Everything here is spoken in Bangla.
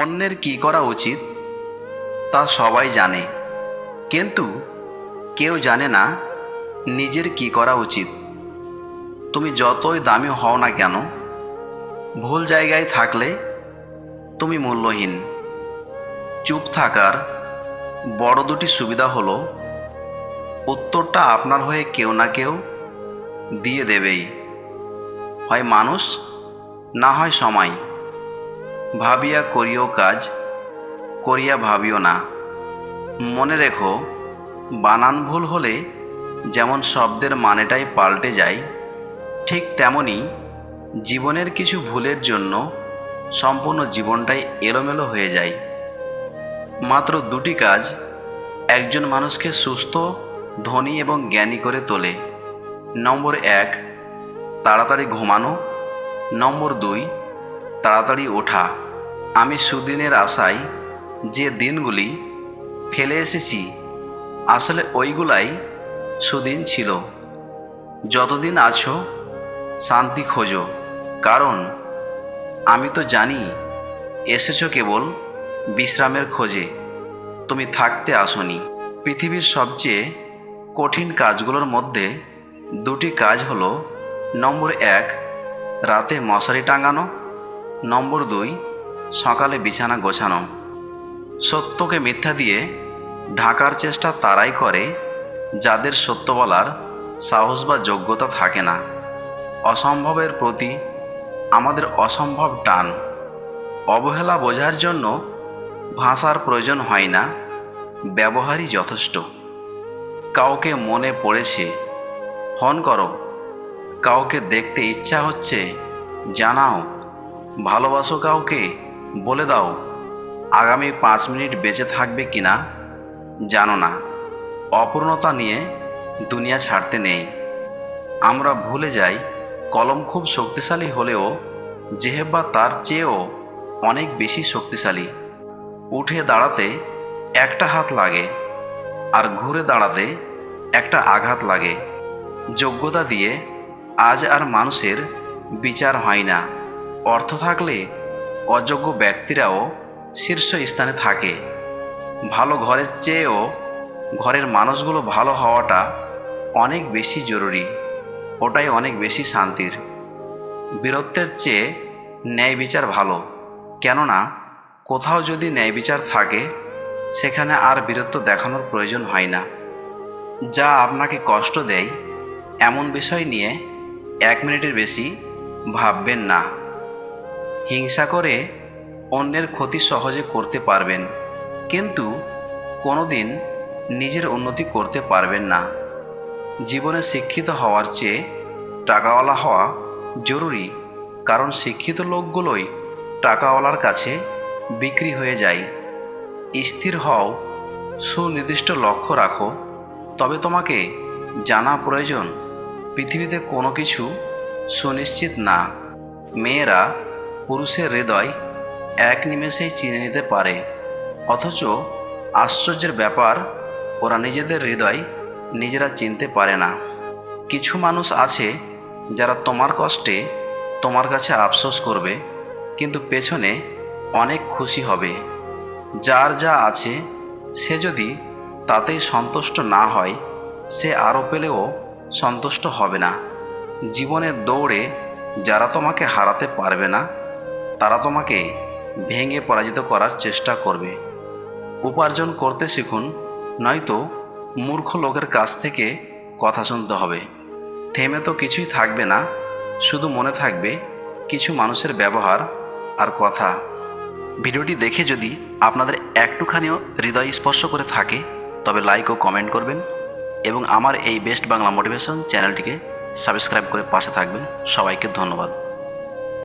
অন্যের কি করা উচিত তা সবাই জানে, কিন্তু কেউ জানে না নিজের কি করা উচিত। তুমি যতই দামি হও না কেন, ভুল জায়গায় থাকলে তুমি মূল্যহীন। চুপ থাকার বড় দুটি সুবিধা হলো, উত্তরটা আপনার হয়ে কেউ না কেউ দিয়ে দেবেই, হয় মানুষ, না হয় সময়। ভাবিয়া করিও কাজ, করিয়া ভাবিও না। মনে রেখো, বানান ভুল হলে যেমন শব্দের মানেটাই পাল্টে যায়, ঠিক তেমনি জীবনের কিছু ভুলের জন্য সম্পূর্ণ জীবনটাই এলোমেলো হয়ে যায়। মাত্র দুটি কাজ একজন মানুষকে সুস্থ, ধনী এবং জ্ঞানী করে তোলে। নম্বর 1, তাড়াতাড়ি ঘুমানো। নম্বর 2, তাড়াতাড়ি ওঠা। আমি সুদিনের আশায় যে দিনগুলি ফেলে এসেছি, আসলে ওইগুলাই সুদিন ছিল। যতদিন আছো শান্তি খোঁজো, কারণ আমি তো জানি এসেছো কেবল বিশ্রামের খোঁজে, তুমি থাকতে আসোনি। পৃথিবীর সবচেয়ে কঠিন কাজগুলোর মধ্যে দুটি কাজ হলো, নম্বর 1, রাতে মশারি টাঙানো। নম্বর 2, সকালে বিছানা গোছানো। সত্যকে মিথ্যা দিয়ে ঢাকার চেষ্টা তারাই করে যাদের সত্য বলার সাহস বা যোগ্যতা থাকে না। অসম্ভবের প্রতি আমাদের অসম্ভব টান। অবহেলা বোঝার জন্য ভাষার প্রয়োজন হয় না, ব্যবহারই যথেষ্ট। কাউকে মনে পড়েছে, ফোন করো। কাউকে দেখতে ইচ্ছা হচ্ছে, জানাও। ভালোবাসো কাউকে, বলে দাও। আগামী 5 মিনিট বেঁচে থাকবে কিনা জানো না। অপূর্ণতা নিয়ে দুনিয়া ছাড়তে নেই। আমরা ভুলে যাই, কলম খুব শক্তিশালী হলেও জিহ্বা তার চেয়েও অনেক বেশি শক্তিশালী। উঠে দাঁড়াতে একটা হাত লাগে, আর ঘুরে দাঁড়াতে একটা আঘাত লাগে। যোগ্যতা দিয়ে আজ আর মানুষের বিচার হয় না। অর্থ থাকলে অযোগ্য ব্যক্তিরাও শীর্ষ স্থানে থাকে। ভালো ঘরের চেয়েও ঘরের মানুষগুলো ভালো হওয়াটা অনেক বেশি জরুরি, ওটাই অনেক বেশি শান্তির। বীরত্বের চেয়ে ন্যায় বিচার ভালো, কেননা কোথাও যদি ন্যায় বিচার থাকে, সেখানে আর বীরত্ব দেখানোর প্রয়োজন হয় না। যা আপনাকে কষ্ট দেয়, এমন বিষয় নিয়ে 1 মিনিটের বেশি ভাববেন না। হিংসা করে অন্যের ক্ষতি সহজে করতে পারবেন, কিন্তু কোনোদিন নিজের উন্নতি করতে পারবেন না। জীবনে শিক্ষিত হওয়ার চেয়ে টাকাওয়ালা হওয়া জরুরি, কারণ শিক্ষিত লোকগুলোই টাকাওয়ালার কাছে বিক্রি হয়ে যায়। স্থির হও, সুনির্দিষ্ট লক্ষ্য রাখো, তবে তোমাকে জানা প্রয়োজন, পৃথিবীতে কোনো কিছু সুনিশ্চিত না। মেয়েরা পুরুষের হৃদয় এক নিমেষেই চিনে নিতে পারে, অথচ আশ্চর্যের ব্যাপার, ওরা নিজেদের হৃদয় নিজেরা চিনতে পারে না। কিছু মানুষ আছে যারা তোমার কষ্টে তোমার কাছে আফসোস করবে, কিন্তু পেছনে অনেক খুশি হবে। যার যা আছে সে যদি তাতেই সন্তুষ্ট না হয়, সে আরও পেলেও সন্তুষ্ট হবে না। জীবনের দৌড়ে যারা তোমাকে হারাতে পারবে না, তারা তোমাকে ভেঙে পরাজিত করার চেষ্টা করবে। উপার্জন করতে শিখুন, নয়তো মূর্খ লোকের কাছ থেকে কথা শুনতে হবে। থেমে তো কিছুই থাকবে না, শুধু মনে থাকবে কিছু মানুষের ব্যবহার আর কথা। ভিডিওটি দেখে যদি আপনাদের একটুখানিও হৃদয় স্পর্শ করে থাকে, তবে লাইক ও কমেন্ট করবেন এবং আমার এই বেস্ট বাংলা মোটিভেশন চ্যানেলটিকে সাবস্ক্রাইব করে পাশে থাকবেন। সবাইকে ধন্যবাদ।